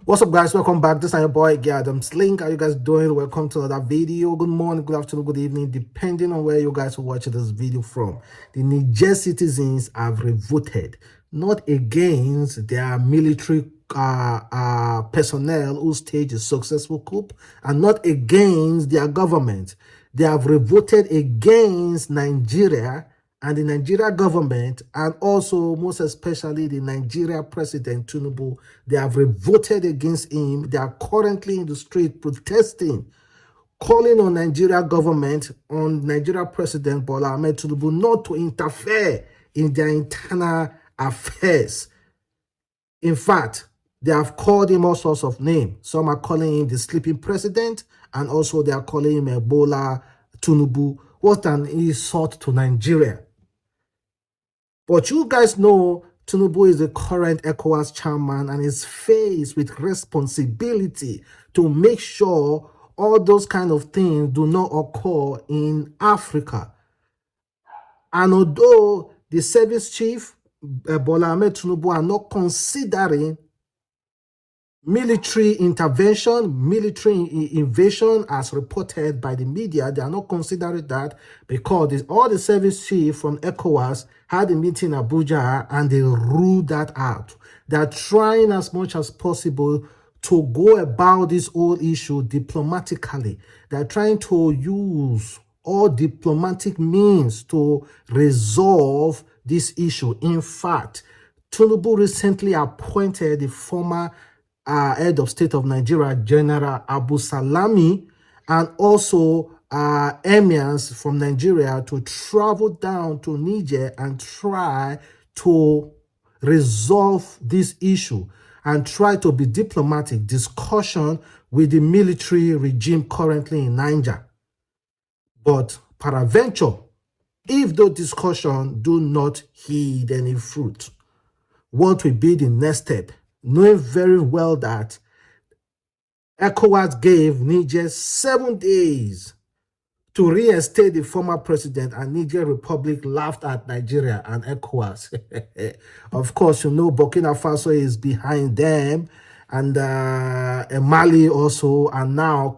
What's up, guys? Welcome back. This is your boy Adamslink. How you guys doing? Welcome to another video. Good morning, good afternoon, good evening, depending on where you guys are watching this video from. The Niger citizens have revolted, not against their military personnel who staged a successful coup, and not against their government. They have revolted against Nigeria and the Nigeria government, and also most especially the Nigeria president Tinubu. They have revolted against him. They are currently in the street protesting, calling on Nigeria government, on Nigeria president Bola Ahmed Tinubu not to interfere in their internal affairs. In fact, they have called him all sorts of names. Some are calling him the sleeping president, and also they are calling him Ebola Tinubu. What an insult to Nigeria. But you guys know Tinubu is the current ECOWAS chairman and is faced with responsibility to make sure all those kind of things do not occur in Africa. And although the service chief, Bola Ahmed Tinubu, are not considering military intervention, military invasion as reported by the media, they are not considering that, because all the service chiefs from ECOWAS had a meeting in Abuja and they ruled that out. They are trying as much as possible to go about this whole issue diplomatically. They are trying to use all diplomatic means to resolve this issue. In fact, Tinubu recently appointed the former head of state of Nigeria, General Abu Salami, and also emirs from Nigeria to travel down to Niger and try to resolve this issue and try to be diplomatic discussion with the military regime currently in Niger. But peradventure, if those discussions do not yield any fruit, what will be the next step? Knowing very well that ECOWAS gave Niger 7 days to reinstate the former president, and Niger Republic laughed at Nigeria and ECOWAS. Of course, you know Burkina Faso is behind them, and Mali also, and now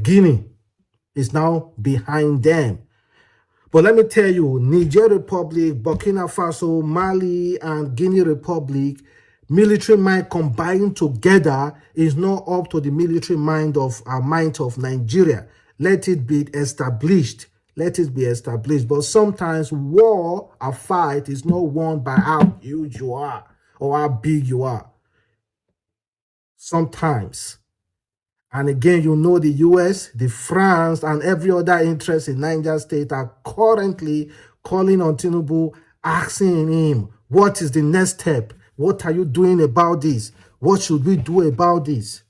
Guinea is now behind them. But let me tell you, Niger Republic, Burkina Faso, Mali, and Guinea Republic, military mind combined together is not up to the military mind of Nigeria. Let it be established. Let it be established. But sometimes war, a fight, is not won by how huge you are or how big you are. Sometimes. And again, you know the US, the France, and every other interest in Niger State are currently calling on Tinubu, asking him, what is the next step? What are you doing about this? What should we do about this?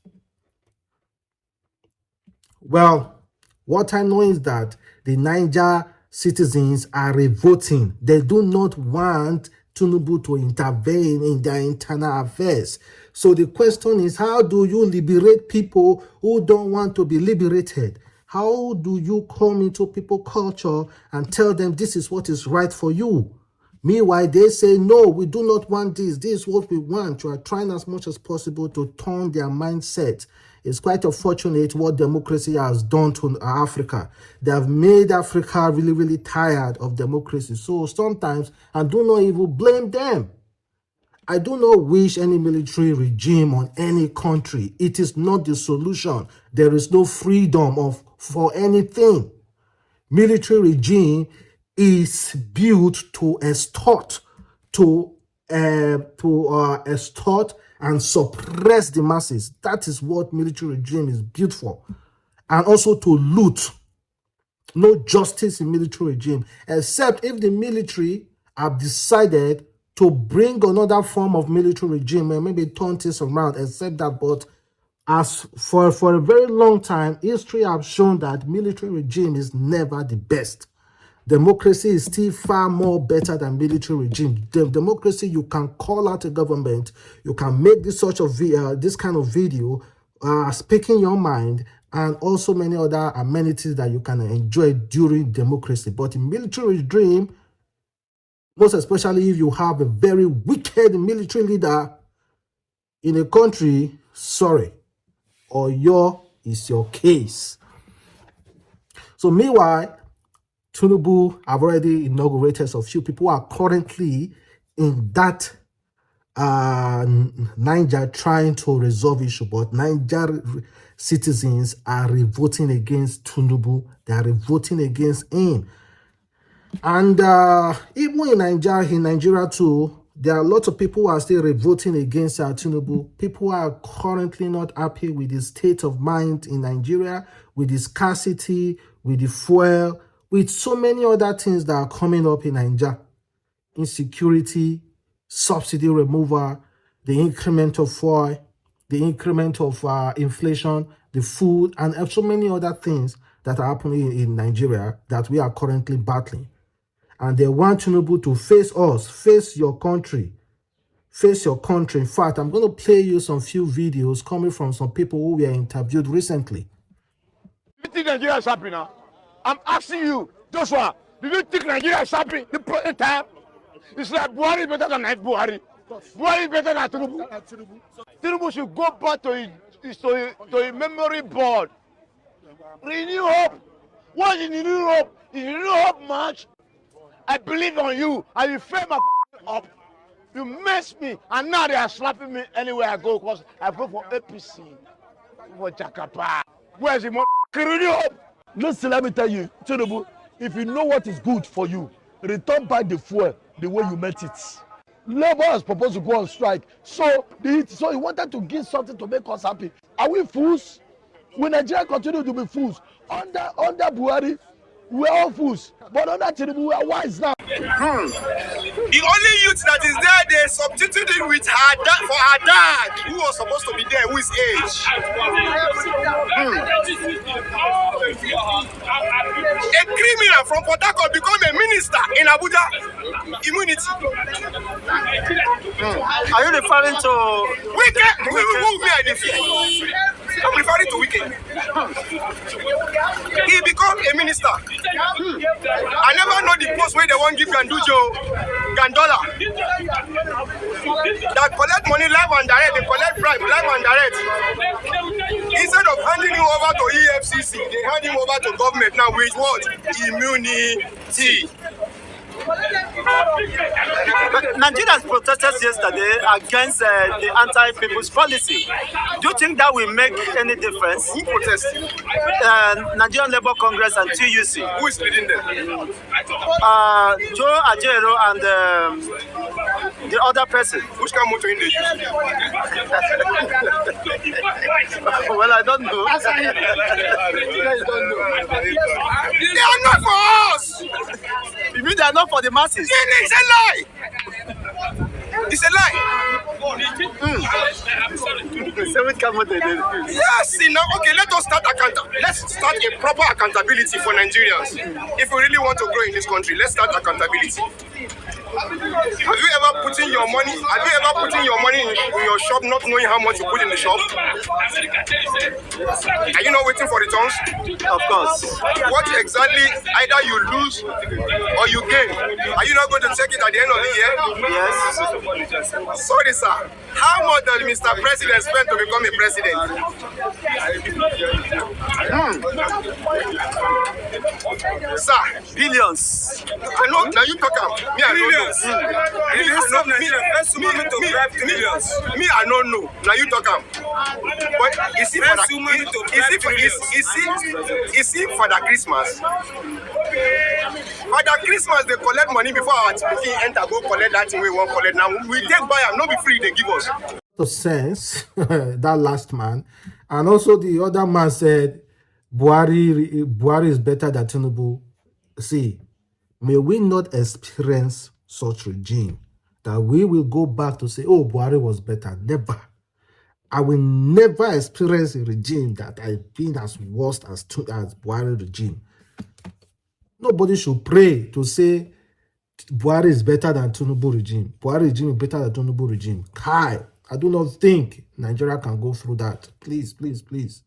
Well, what I know is that the Niger citizens are revolting. They do not want Tinubu to intervene in their internal affairs. So the question is, how do you liberate people who don't want to be liberated? How do you come into people's culture and tell them this is what is right for you? Meanwhile, they say, no, we do not want this. This is what we want. You are trying as much as possible to turn their mindset. It's quite unfortunate what democracy has done to Africa. They have made Africa really, really tired of democracy. So sometimes I do not even blame them. I do not wish any military regime on any country. It is not the solution. There is no freedom for anything. Military regime is built to extort, extort and suppress the masses. That is what military regime is built for. And also to loot. No justice in military regime, except if the military have decided to bring another form of military regime and maybe turn things around, except that. But as for a very long time, history has shown that military regime is never the best. Democracy is still far more better than military regime. Democracy, you can call out a government, you can make this kind of video, speaking your mind, and also many other amenities that you can enjoy during democracy. But in military regime, most especially if you have a very wicked military leader, in a country, sorry, or your is your case. So meanwhile, Tinubu have already inaugurated a few people who are currently in that Niger trying to resolve issue, but Niger citizens are revolting against Tinubu. They are revolting against him. And even in Nigeria too, there are a lot of people who are still revolting against Tinubu. People are currently not happy with the state of mind in Nigeria, with the scarcity, with the fuel, with so many other things that are coming up in Nigeria. Insecurity, subsidy removal, the increment of fuel, the increment of inflation, the food, and so many other things that are happening in Nigeria that we are currently battling. And they want Tinubu to face us, face your country, face your country. In fact, I'm going to play you some few videos coming from some people who were interviewed recently. Do you think Nigeria is happy now? I'm asking you, Joshua, do you think Nigeria is happy the present time? It's like Buhari is better than Buhari. Buhari is better than Tinubu. Tinubu should go back to his memory board. Renew hope. What is renew hope? Is renew hope much? I believe on you, and you fail my up. You messed me, and now they are slapping me anywhere I go because I vote for APC, for Jakapa. Where's the money? Renew hope. Listen, let me tell you, Tinubu, if you know what is good for you, return back the fuel the way you met it. Labour has proposed to go on strike, so he wanted to give something to make us happy. Are we fools? Will Nigeria continue to be fools? Under Buhari, we are all fools, but under Tinubu, we are wise now. The only youth that is there, they substituted with her dad for her dad, who was supposed to be there, who is age. A criminal from Port Harcourt become a minister in Abuja. Immunity. Are you referring to Wicked? I'm referring to Wicked. He become a minister. I never know the post where they want give Gandola. That collect money live and direct, they collect bribe live and direct. Instead of handing him over to EFCC, they hand him over to government now with what? Immunity. Nigerians protested yesterday against the anti-people's policy. Do you think that will make any difference? Who protested? Nigerian Labour Congress and TUC. Who is leading them? Joe Ajero and the other person. Which kind of motor in the use? Well, I don't know. They are not for us! You mean they are not for the masses? It's a lie! It's a lie! Yes, okay, let us start let's start a proper accountability for Nigerians. If we really want to grow in this country, let's start accountability. Have you ever put in your money? Have you ever put in your money in your shop not knowing how much you put in the shop? Are you not waiting for returns? Of course. What exactly either you lose or you gain? Are you not going to check it at the end of the year? Yes. Sorry, sir. How much does Mr. President spend to become a president? Sir, Billions. I know. Now you talk about me. I don't know. Me, I don't know. Now you talk about. But is it for the Christmas? For the Christmas, they collect money before our people enter. Go collect that thing we want collect. Now we take buy them. Not be free. They give us. The sense that last man, and also the other man said Buhari is better than Tinubu. See, may we not experience such regime that we will go back to say, oh, Buhari was better. Never. I will never experience a regime that I've been as worst as Buhari regime. Nobody should pray to say Buhari is better than Tinubu regime. Buhari regime is better than Tinubu regime. Kai, I do not think Nigeria can go through that. Please, please, please.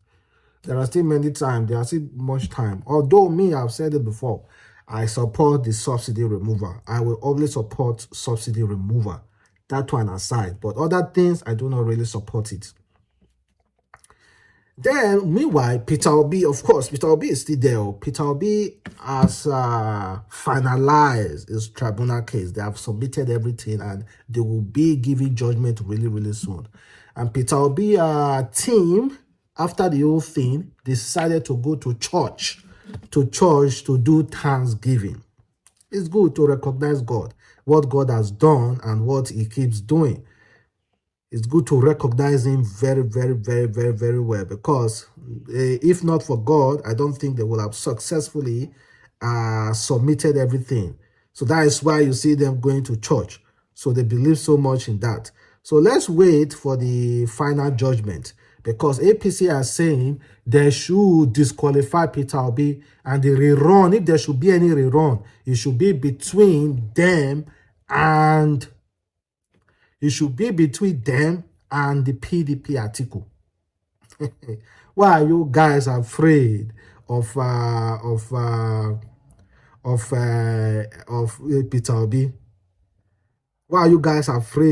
There are still many times. There are still much time. Although me, I've said it before, I support the subsidy removal. I will always support subsidy removal. That one aside. But other things, I do not really support it. Then, meanwhile, Peter Obi, of course, Peter Obi is still there. Peter Obi has finalized his tribunal case. They have submitted everything and they will be giving judgment really, really soon. And Peter Obi team, after the whole thing, decided to go to church to do thanksgiving. It's good to recognize God, what God has done and what he keeps doing. It's good to recognize him very, very, very, very, very well, because if not for God, I don't think they would have successfully submitted everything. So that is why you see them going to church. So they believe so much in that. So let's wait for the final judgment, because APC are saying they should disqualify Peter Obi, and the rerun, if there should be any rerun, it should be between them and the PDP article. Why are you guys afraid of Peter Obi? Why are you guys afraid?